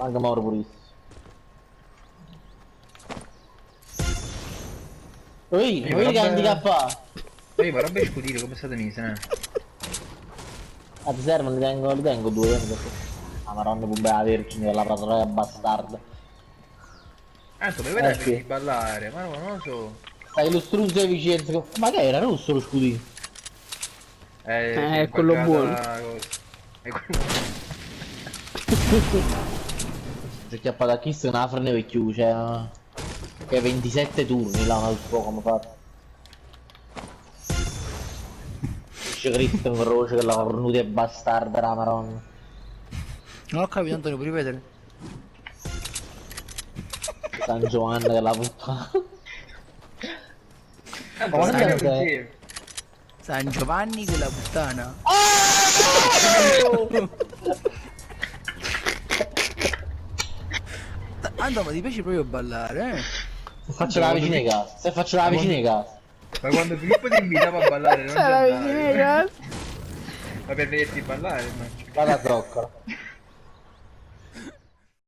Anche Mauro purissimo. Vedi che handicappa? Ma roba scudire come state mise, Ah, ti servono, li tengo due, perché... Ah, maronna, pure la vergine della patroia bastarda. Anzi, ma vedete Sì. di ballare, ma non lo so. Sai lo struzzo di Vicenza. Ma che era rosso lo scudino? Si è quello buggata buono. la cosa. È quello... Si è chiappato a Kiss con la frane per chiuso, cioè... Che 27 turni là, non so come fa. C'è Cristo in croce che la cornuta è bastarda, la maronna. Non ho capito, Antonio, puoi ripetere? San Giovanni che la puttana. Ma Ma guarda che sei... San Giovanni della puttana. Anto, ma ti piace proprio ballare, Se faccio la vicina di casa, se faccio la vicina di casa. Ma quando Filippo ti invitava a ballare non C'è la ci vicina di andare. casa. Ma per vederti ballare, ma... Vado a zoccola.